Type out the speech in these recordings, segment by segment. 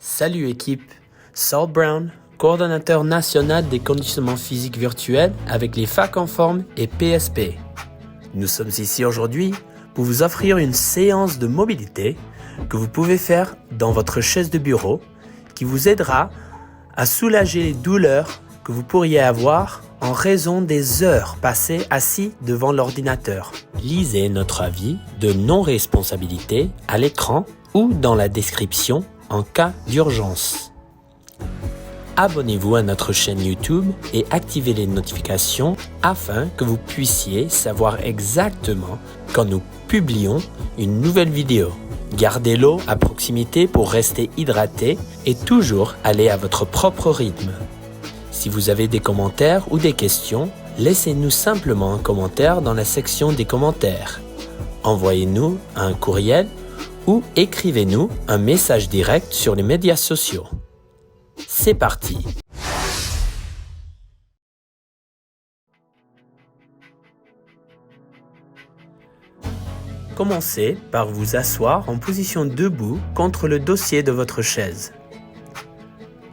Salut équipe, Saul Brown, coordonnateur national des conditionnements physiques virtuels avec les Facs en forme et PSP. Nous sommes ici aujourd'hui pour vous offrir une séance de mobilité que vous pouvez faire dans votre chaise de bureau qui vous aidera à soulager les douleurs que vous pourriez avoir en raison des heures passées assis devant l'ordinateur. Lisez notre avis de non-responsabilité à l'écran ou dans la description en cas d'urgence. Abonnez-vous à notre chaîne YouTube et activez les notifications afin que vous puissiez savoir exactement quand nous publions une nouvelle vidéo. Gardez l'eau à proximité pour rester hydraté et toujours aller à votre propre rythme. Si vous avez des commentaires ou des questions, laissez-nous simplement un commentaire dans la section des commentaires. Envoyez-nous un courriel ou écrivez-nous un message direct sur les médias sociaux. C'est parti! Commencez par vous asseoir en position debout contre le dossier de votre chaise.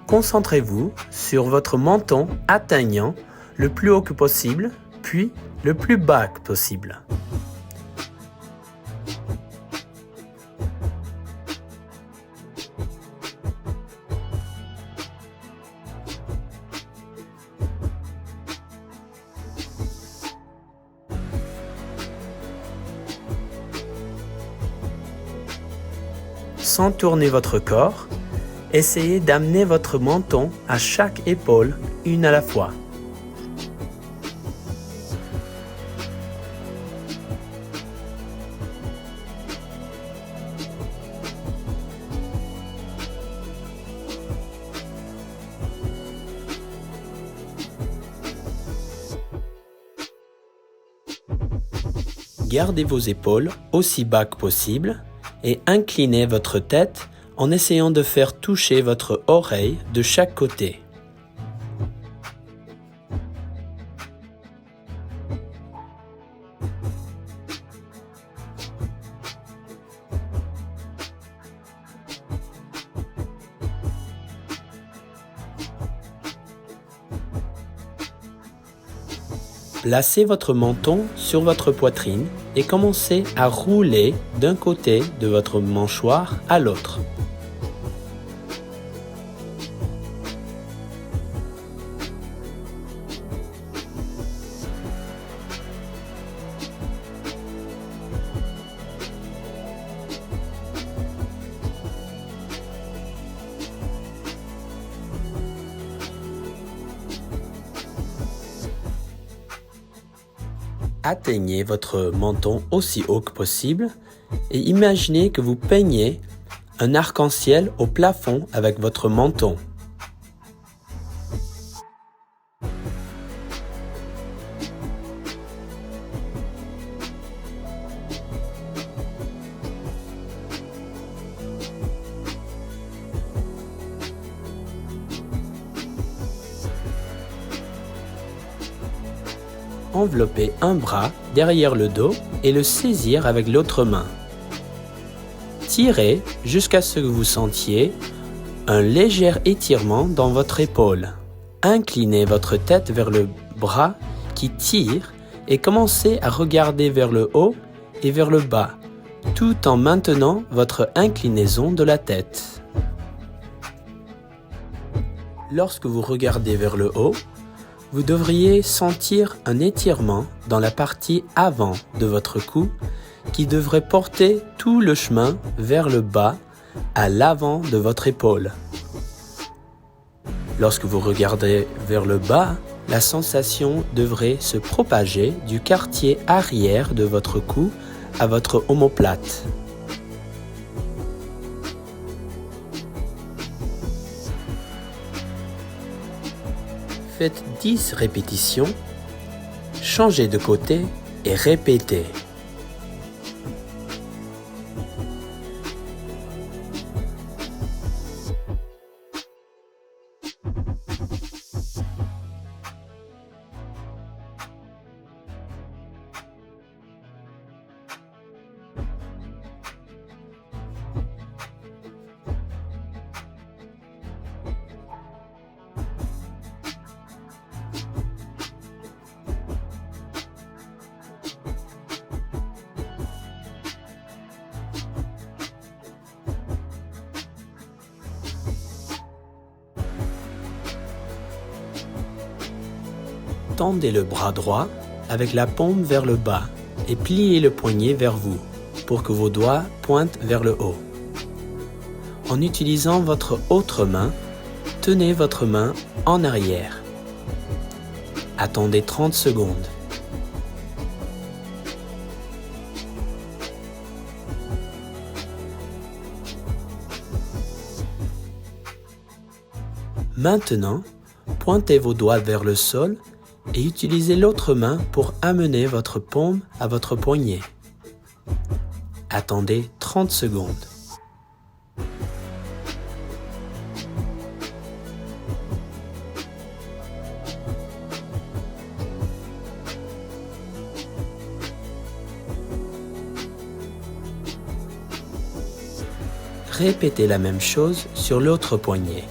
Concentrez-vous sur votre menton atteignant le plus haut que possible, puis le plus bas que possible. Sans tourner votre corps, essayez d'amener votre menton à chaque épaule, une à la fois. Gardez vos épaules aussi bas que possible et inclinez votre tête en essayant de faire toucher votre oreille de chaque côté. Placez votre menton sur votre poitrine et commencez à rouler d'un côté de votre mâchoire à l'autre. Atteignez votre menton aussi haut que possible et imaginez que vous peignez un arc-en-ciel au plafond avec votre menton. Enveloppez un bras derrière le dos et le saisir avec l'autre main. Tirez jusqu'à ce que vous sentiez un léger étirement dans votre épaule. Inclinez votre tête vers le bras qui tire et commencez à regarder vers le haut et vers le bas, tout en maintenant votre inclinaison de la tête. Lorsque vous regardez vers le haut, vous devriez sentir un étirement dans la partie avant de votre cou qui devrait porter tout le chemin vers le bas à l'avant de votre épaule. Lorsque vous regardez vers le bas, la sensation devrait se propager du quartier arrière de votre cou à votre omoplate. Faites 10 répétitions, changez de côté et répétez. Tendez le bras droit avec la paume vers le bas et pliez le poignet vers vous pour que vos doigts pointent vers le haut. En utilisant votre autre main, tenez votre main en arrière. Attendez 30 secondes. Maintenant, pointez vos doigts vers le sol et utilisez l'autre main pour amener votre paume à votre poignet. Attendez 30 secondes. Répétez la même chose sur l'autre poignet.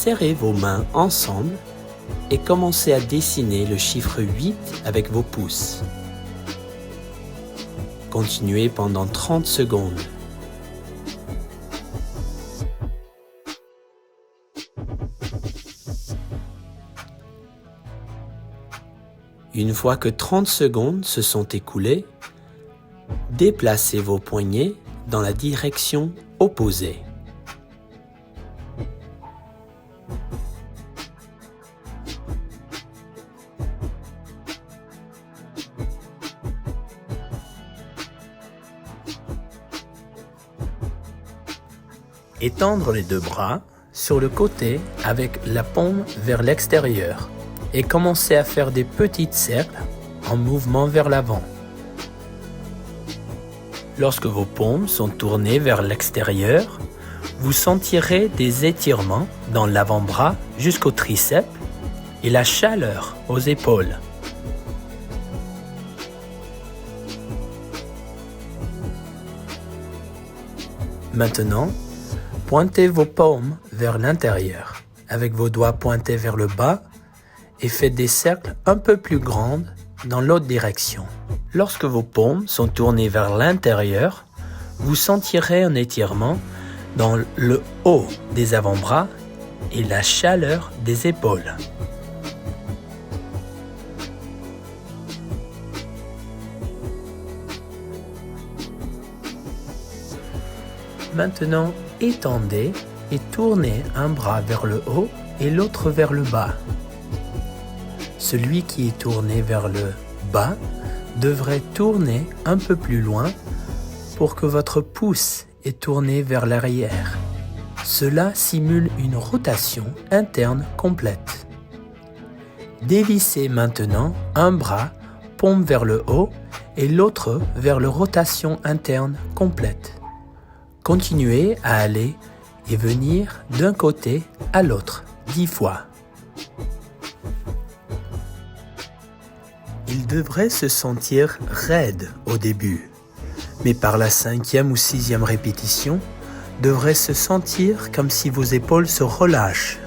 Serrez vos mains ensemble et commencez à dessiner le chiffre 8 avec vos pouces. Continuez pendant 30 secondes. Une fois que 30 secondes se sont écoulées, déplacez vos poignets dans la direction opposée. Étendre les deux bras sur le côté avec la paume vers l'extérieur et commencez à faire des petits cercles en mouvement vers l'avant. Lorsque vos paumes sont tournées vers l'extérieur, vous sentirez des étirements dans l'avant-bras jusqu'au triceps et la chaleur aux épaules. Maintenant, pointez vos paumes vers l'intérieur, avec vos doigts pointés vers le bas et faites des cercles un peu plus grands dans l'autre direction. Lorsque vos paumes sont tournées vers l'intérieur, vous sentirez un étirement dans le haut des avant-bras et la chaleur des épaules. Maintenant, étendez et tournez un bras vers le haut et l'autre vers le bas. Celui qui est tourné vers le bas devrait tourner un peu plus loin pour que votre pouce est tourné vers l'arrière. Cela simule une rotation interne complète. Dévissez maintenant un bras, paume vers le haut, et l'autre vers la rotation interne complète. Continuez à aller et venir d'un côté à l'autre 10 fois. Il devrait se sentir raide au début, mais par la 5e ou 6e répétition, devrait se sentir comme si vos épaules se relâchent.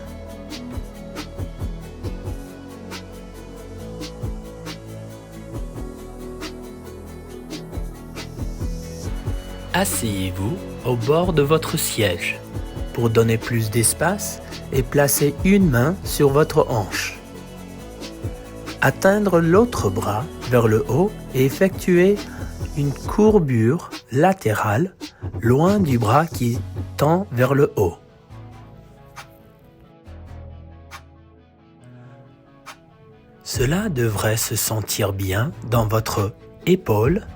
Asseyez-vous au bord de votre siège pour donner plus d'espace et placez une main sur votre hanche. Atteindre l'autre bras vers le haut et effectuer une courbure latérale loin du bras qui tend vers le haut. Cela devrait se sentir bien dans votre épaule,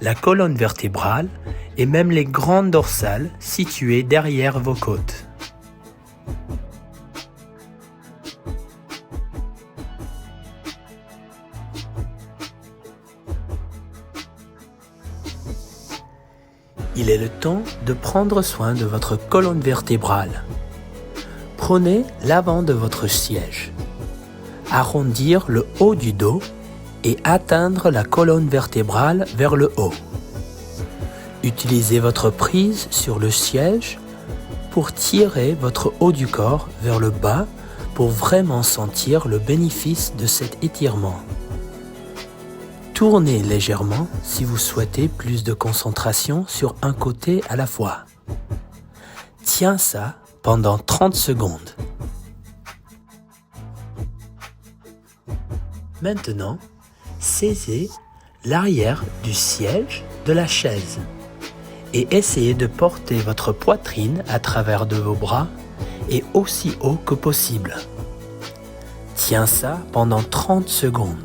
la colonne vertébrale et même les grandes dorsales situées derrière vos côtes. Il est le temps de prendre soin de votre colonne vertébrale. Prenez l'avant de votre siège. Arrondir le haut du dos et atteindre la colonne vertébrale vers le haut. Utilisez votre prise sur le siège pour tirer votre haut du corps vers le bas pour vraiment sentir le bénéfice de cet étirement. Tournez légèrement si vous souhaitez plus de concentration sur un côté à la fois. Tiens ça pendant 30 secondes. Maintenant, saisissez l'arrière du siège de la chaise et essayez de porter votre poitrine à travers de vos bras et aussi haut que possible. Tiens ça pendant 30 secondes.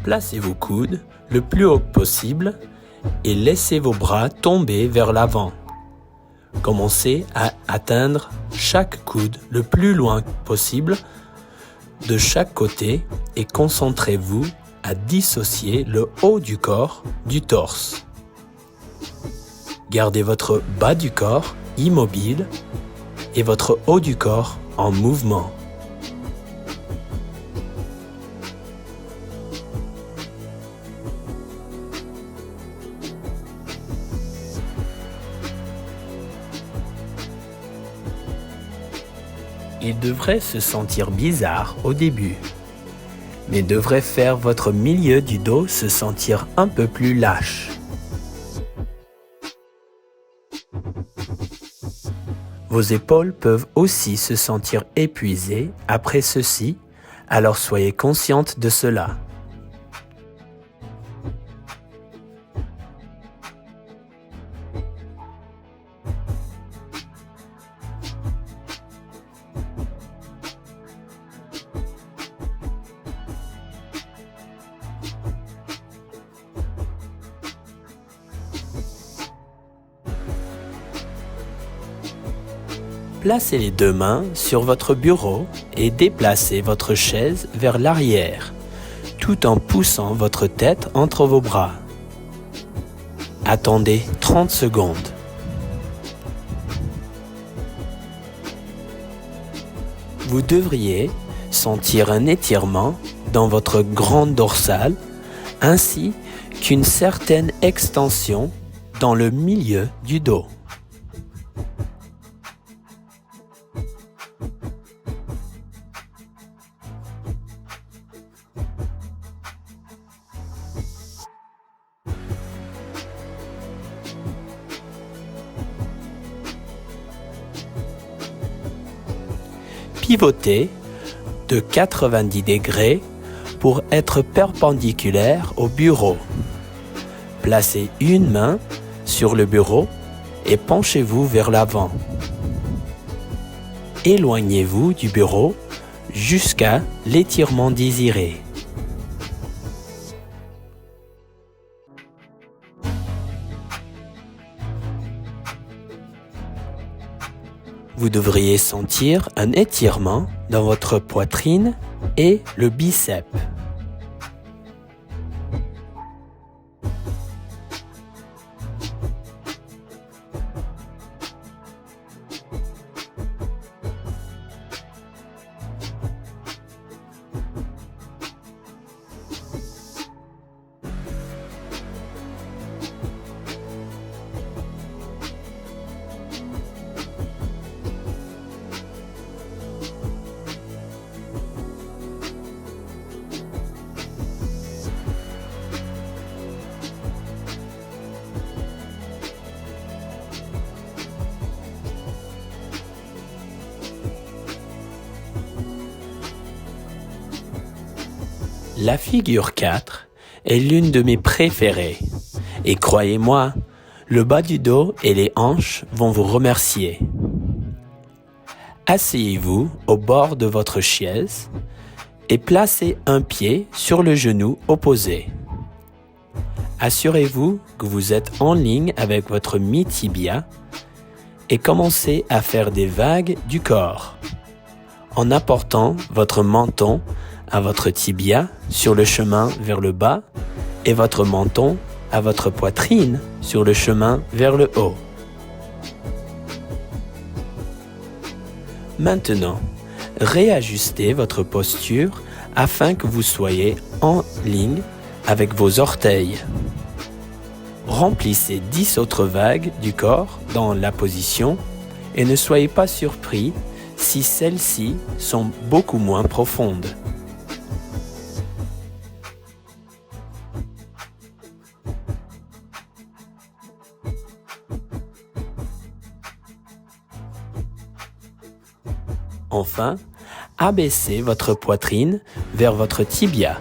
Placez vos coudes le plus haut possible et laissez vos bras tomber vers l'avant. Commencez à atteindre chaque coude le plus loin possible de chaque côté et concentrez-vous à dissocier le haut du corps du torse. Gardez votre bas du corps immobile et votre haut du corps en mouvement. Il devrait se sentir bizarre au début, mais devrait faire votre milieu du dos se sentir un peu plus lâche. Vos épaules peuvent aussi se sentir épuisées après ceci, alors soyez consciente de cela. Placez les deux mains sur votre bureau et déplacez votre chaise vers l'arrière, tout en poussant votre tête entre vos bras. Attendez 30 secondes. Vous devriez sentir un étirement dans votre grande dorsale, ainsi qu'une certaine extension dans le milieu du dos. Pivotez de 90 degrés pour être perpendiculaire au bureau. Placez une main sur le bureau et penchez-vous vers l'avant. Éloignez-vous du bureau jusqu'à l'étirement désiré. Vous devriez sentir un étirement dans votre poitrine et le biceps. La figure 4 est l'une de mes préférées. Et croyez-moi, le bas du dos et les hanches vont vous remercier. Asseyez-vous au bord de votre chaise et placez un pied sur le genou opposé. Assurez-vous que vous êtes en ligne avec votre mi-tibia et commencez à faire des vagues du corps en apportant votre menton à votre tibia sur le chemin vers le bas et votre menton à votre poitrine sur le chemin vers le haut. Maintenant, réajustez votre posture afin que vous soyez en ligne avec vos orteils. Remplissez 10 autres vagues du corps dans la position et ne soyez pas surpris si celles-ci sont beaucoup moins profondes. Enfin, abaissez votre poitrine vers votre tibia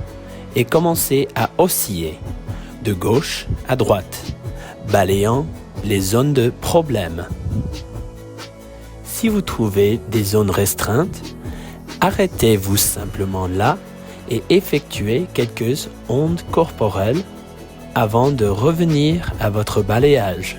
et commencez à osciller de gauche à droite, balayant les zones de problème. Si vous trouvez des zones restreintes, arrêtez-vous simplement là et effectuez quelques ondes corporelles avant de revenir à votre balayage.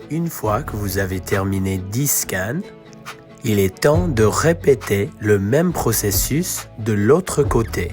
Une fois que vous avez terminé 10 scans, il est temps de répéter le même processus de l'autre côté.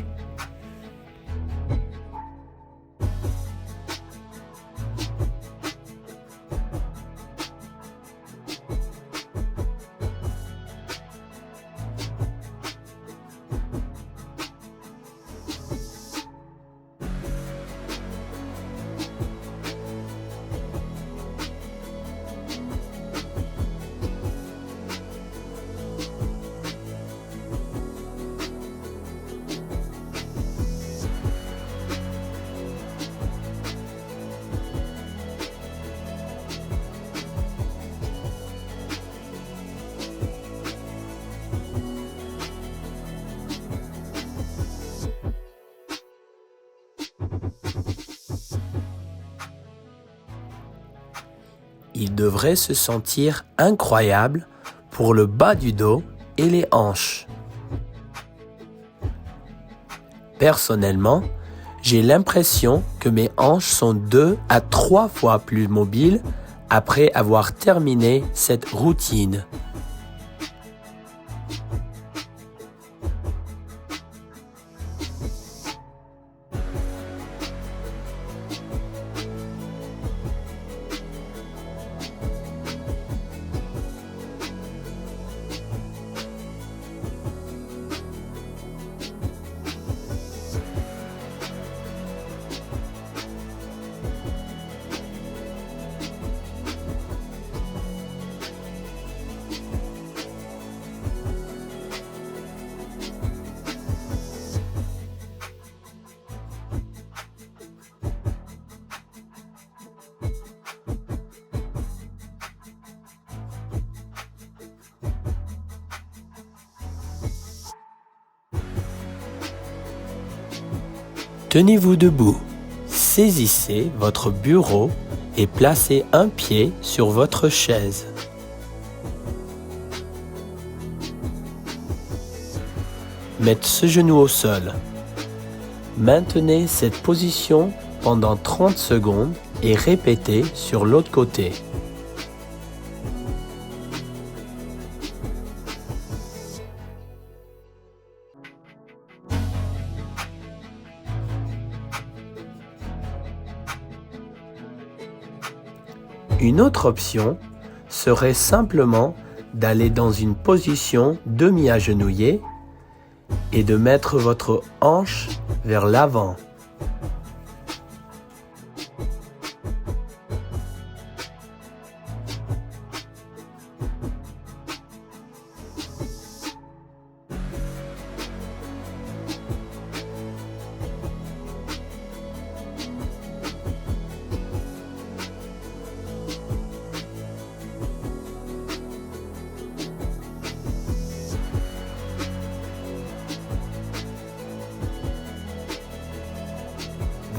Il devrait se sentir incroyable pour le bas du dos et les hanches. Personnellement, j'ai l'impression que mes hanches sont 2 à 3 fois plus mobiles après avoir terminé cette routine. Tenez-vous debout, saisissez votre bureau et placez un pied sur votre chaise. Mettez ce genou au sol. Maintenez cette position pendant 30 secondes et répétez sur l'autre côté. Une autre option serait simplement d'aller dans une position demi-agenouillée et de mettre votre hanche vers l'avant.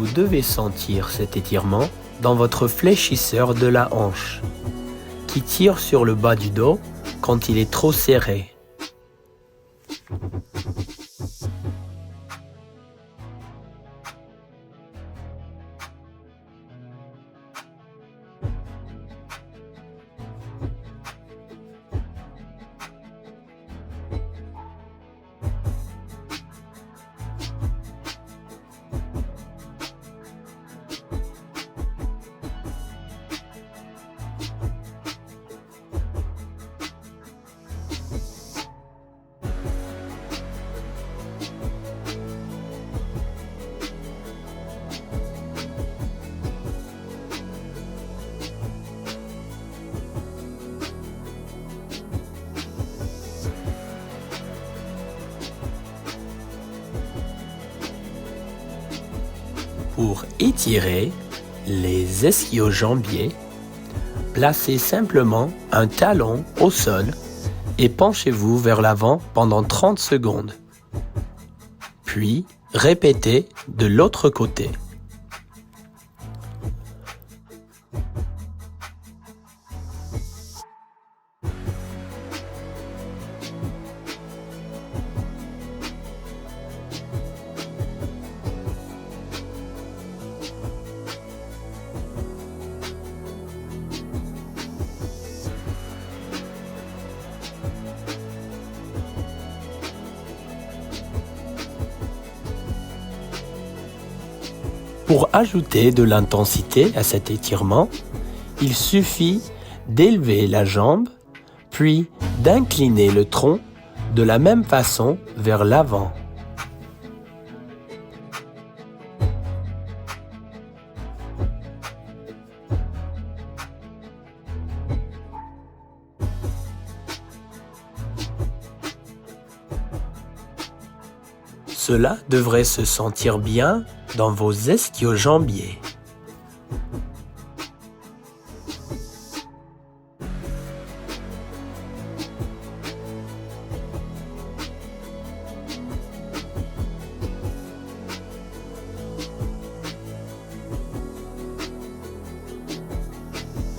vous devez sentir cet étirement dans votre fléchisseur de la hanche, qui tire sur le bas du dos quand il est trop serré. Pour étirer les ischio-jambiers, placez simplement un talon au sol et penchez-vous vers l'avant pendant 30 secondes. Puis, répétez de l'autre côté. Pour ajouter de l'intensité à cet étirement, il suffit d'élever la jambe, puis d'incliner le tronc de la même façon vers l'avant. Cela devrait se sentir bien dans vos ischio-jambiers.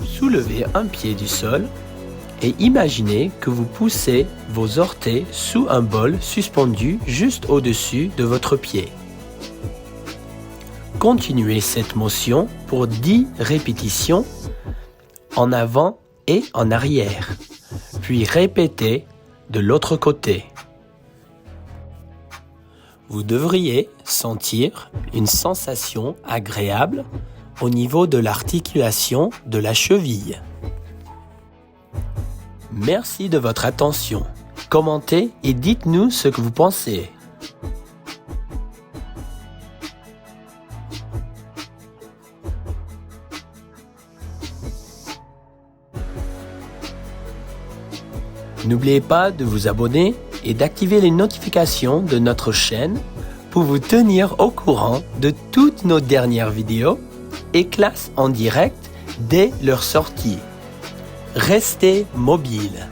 Soulevez un pied du sol et imaginez que vous poussez vos orteils sous un bol suspendu juste au-dessus de votre pied. Continuez cette motion pour 10 répétitions en avant et en arrière, puis répétez de l'autre côté. Vous devriez sentir une sensation agréable au niveau de l'articulation de la cheville. Merci de votre attention. Commentez et dites-nous ce que vous pensez. N'oubliez pas de vous abonner et d'activer les notifications de notre chaîne pour vous tenir au courant de toutes nos dernières vidéos et classes en direct dès leur sortie. Restez mobile.